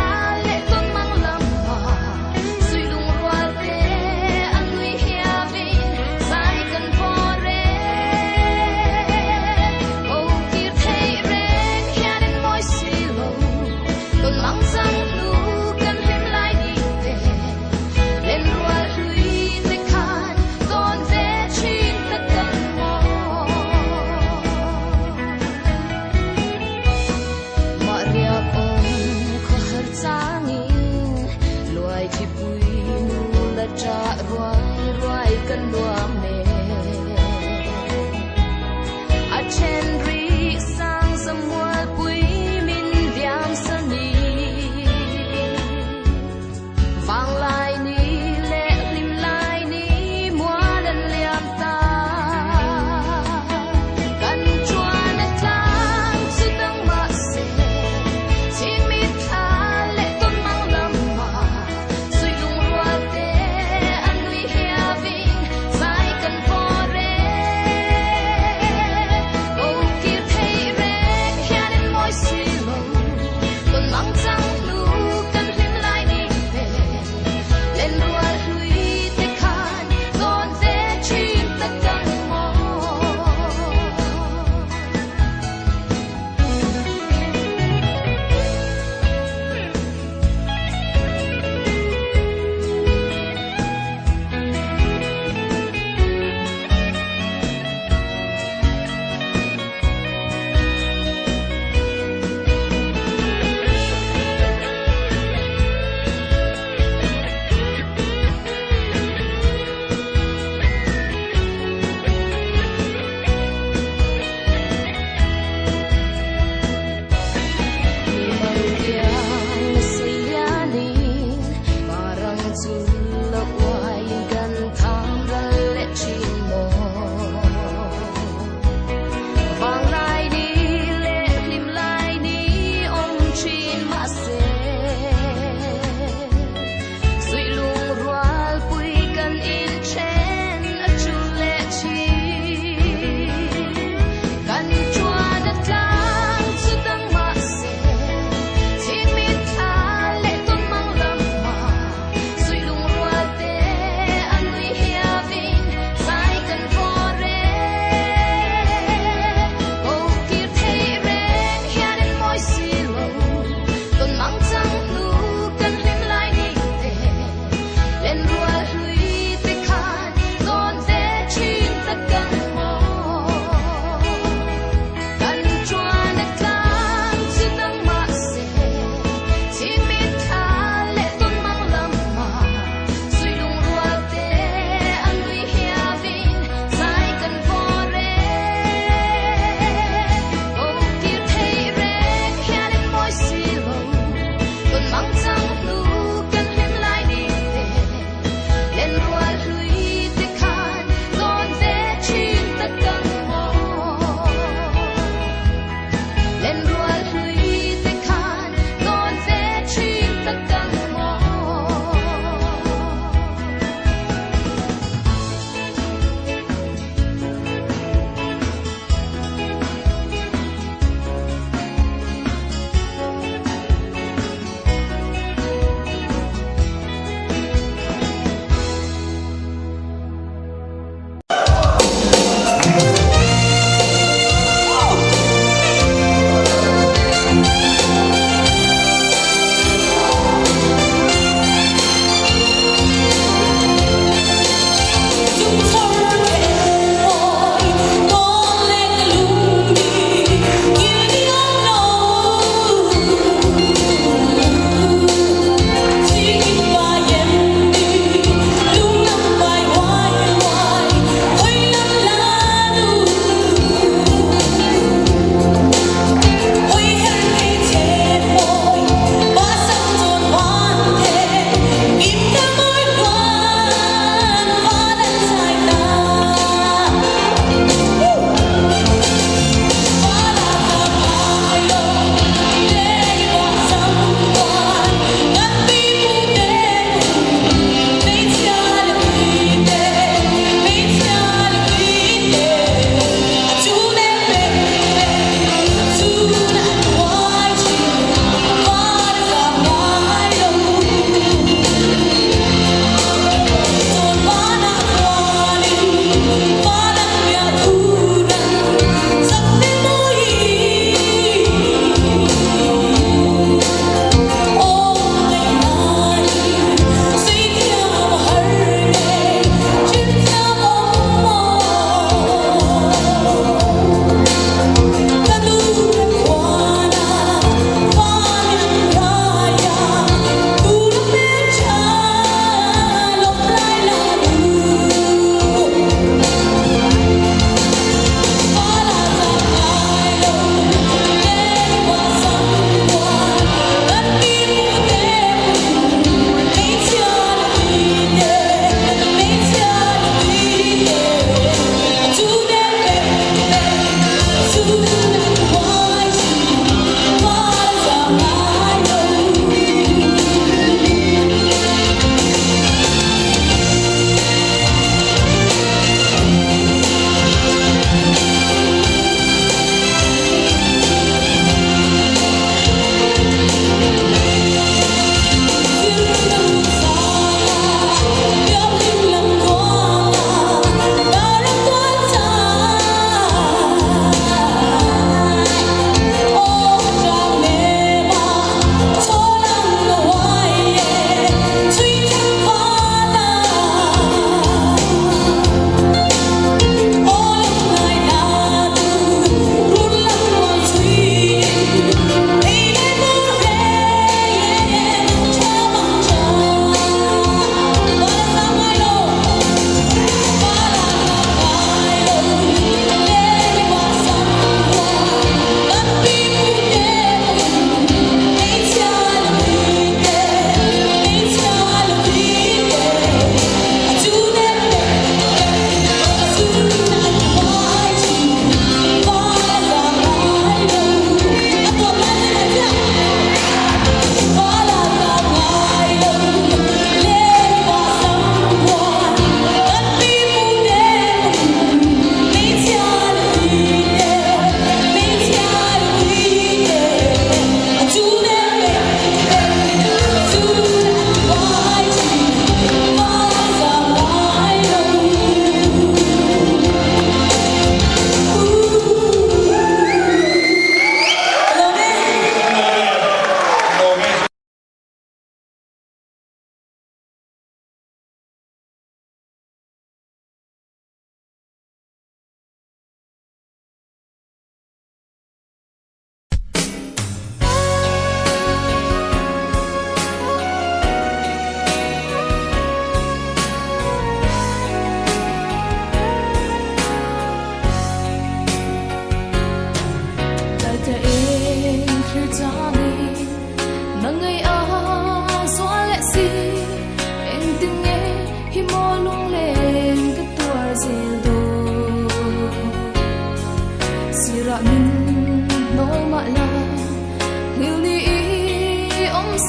le ton mang lam ma sui lung rual te an hui hia vin sai kan po re o kir thei ren hian in moi si lo ton mang sang lu kan hem lai ni te len rual hui te khan ton te chin ta kan mo Maria om kho har changin luai thi pui nu la cha ruai kan luam me a chen ri sang samual pui min diam sani vang lai ni le lim lai ni mua dan liam ta kan chua na tlang su tang ma se si mi tha le ton mang lam ma sui lung rual te an hui hia vin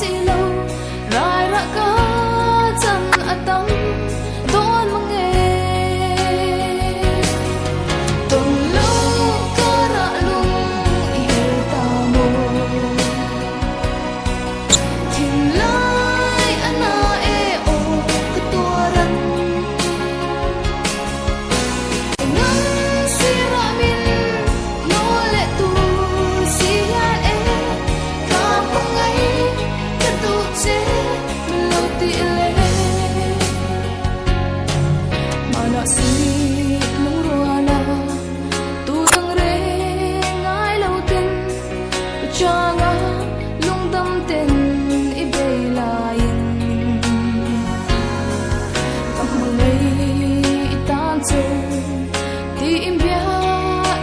si lâu rai ra ka chan atam don mange tong lo ka ra lung i ta mo tin lai ana e o ka tua ran ngang si ra min no le tu si ya e ka pong ai ka tu che lo ti le mana si lung ruala tu dang re ngai lo tin cha nga lung dam ten i be la in kam ngai tan cho ti im bia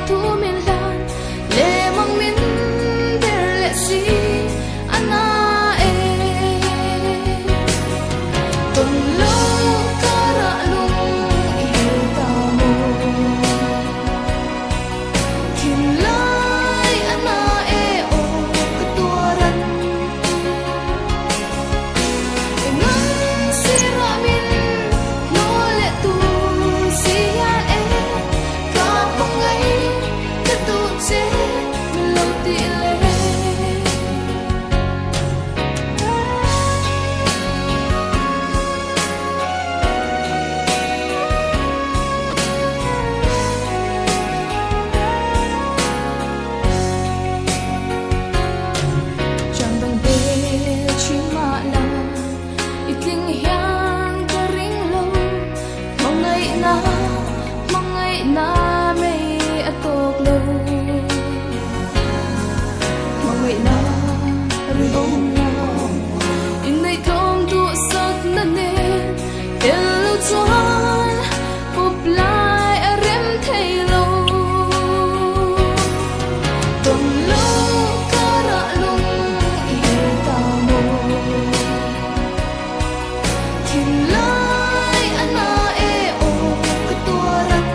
tu min lan le mang min der le si ana e tong lo ka ra lung i ta mo tin lai ana e o ka tua ran ngang si ra min no le tu si ya e ka pong ai ka tu che lo ti le chẳng bằng bê chỉ mà là ít tiếng hiang ka ring lâu mong ngày na mây atok lâu mong ngày na rong na in nay thom tu sat na ne hello chuan up lai a rem thei lo tong lo ka ra lung i ta mo tin lai ana e o ka tua ran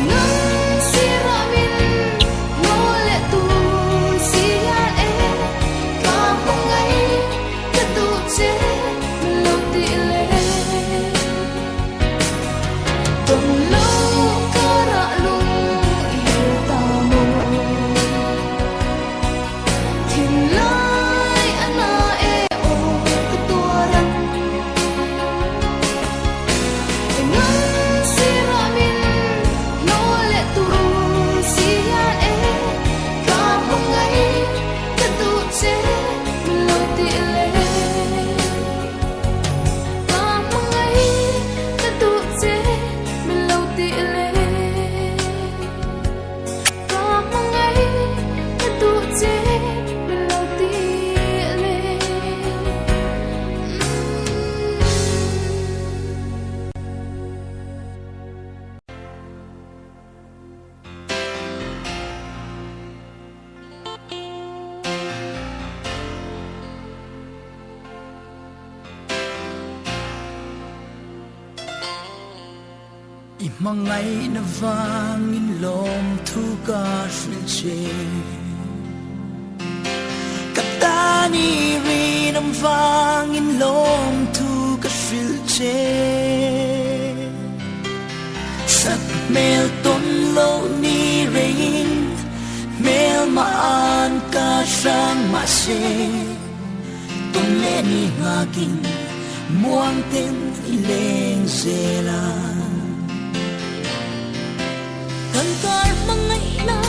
ngang si ra min no le tu si ya e ka pong ai ka tu che lo ti le tong lo ka ra lung i ta mo tin lai ana e o ka tua ran ngang si ra min no le tu si ya e ka pong ai ka tu che lo ti le ka pong ai ka tu che lo ti le ka pong ai ka tu che lo ti le I mangai na vangin lom thu ka shriche Katani rin am vangin lom thu ka shriche Sat mel ton lo ni rin Mel maan ka sang ma se Ton le ni ngagin muang ten ileng zela Cần cor mga ina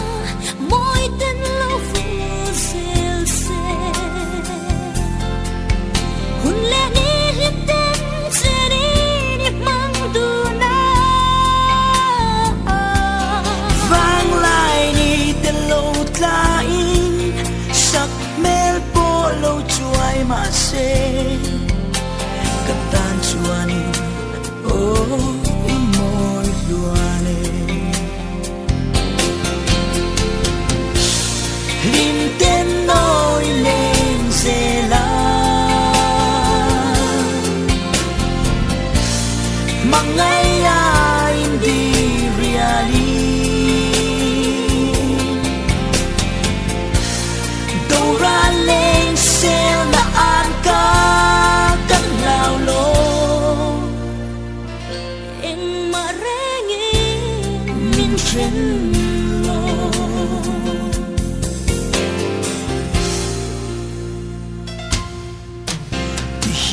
Mo'y tên lâu phụ sel se Hun lẽ ni hiệp tên Sẽ đi niệm mang tu na vang lại ni tên lâu tlain sắc mel po lâu chuai mà se katan chuani oh imoy luane lim tên nôi lên zela mangai ai di reali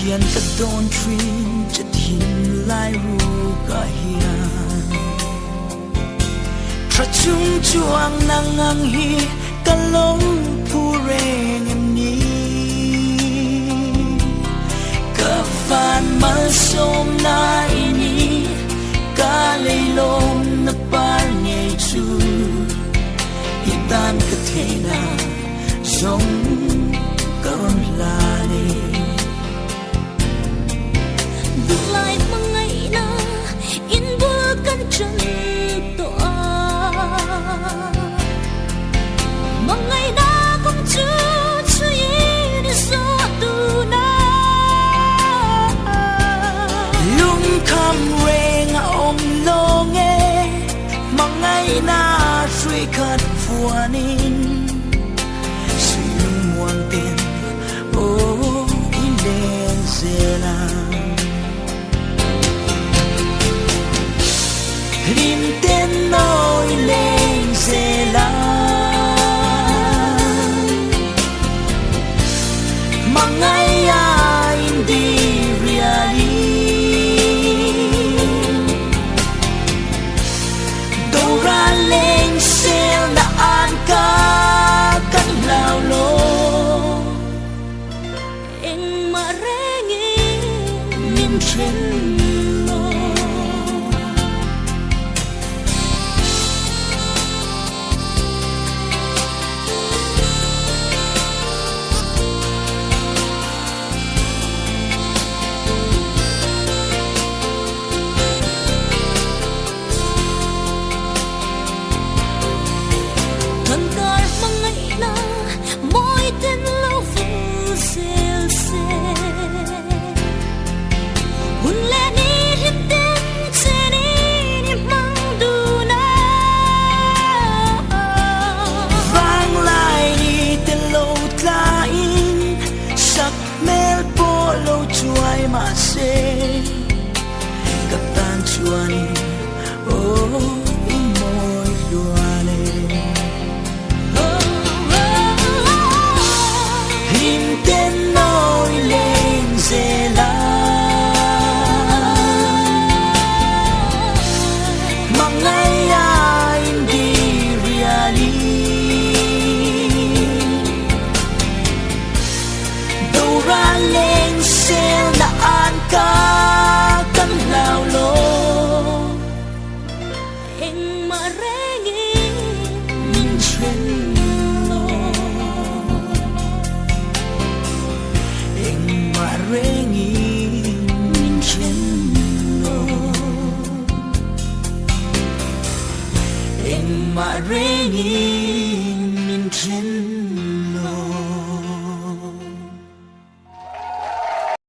ขียนกับโดนทรีจะทิ้งลายรู้ก็เฮียทระจุงจวงนางงังฮีกะลงผู้เรงอันนี้กะฟานมาสมนาอินีกะเลยลมนปาเนจูอีดานกะเทนาจงกะรอนลาเลLại mà ngày na in bữa căn chân tỏa mà ngày na cũng chưa suy đi gió tu na lung kham re nga om lo nghe mà ngày na suy khát phua nín suy lung muang tiền ô in đen dê la rim tên nỗi lên dê la mà ngày ai đi riali đâu ra lên xe là an ca cắn lao lô em mà rẽ nghe nhìn trên thân cờ mà ngày na mỗi tên lâu vu xel xe hun lẽ ni hít tên xe ni mang du na vang lại đi tên lâu tla in sắc mel po lâu chuai mà se gặp tan chuani oh in môi luane him tên nỗi lên dê la mà ngày ai đi riali đâu ra lên xe là an ca cắn lao lô em mà rẽ nghe nhìn trên lô em mà rẽ nhìn trên lô em mà rẽ nhìn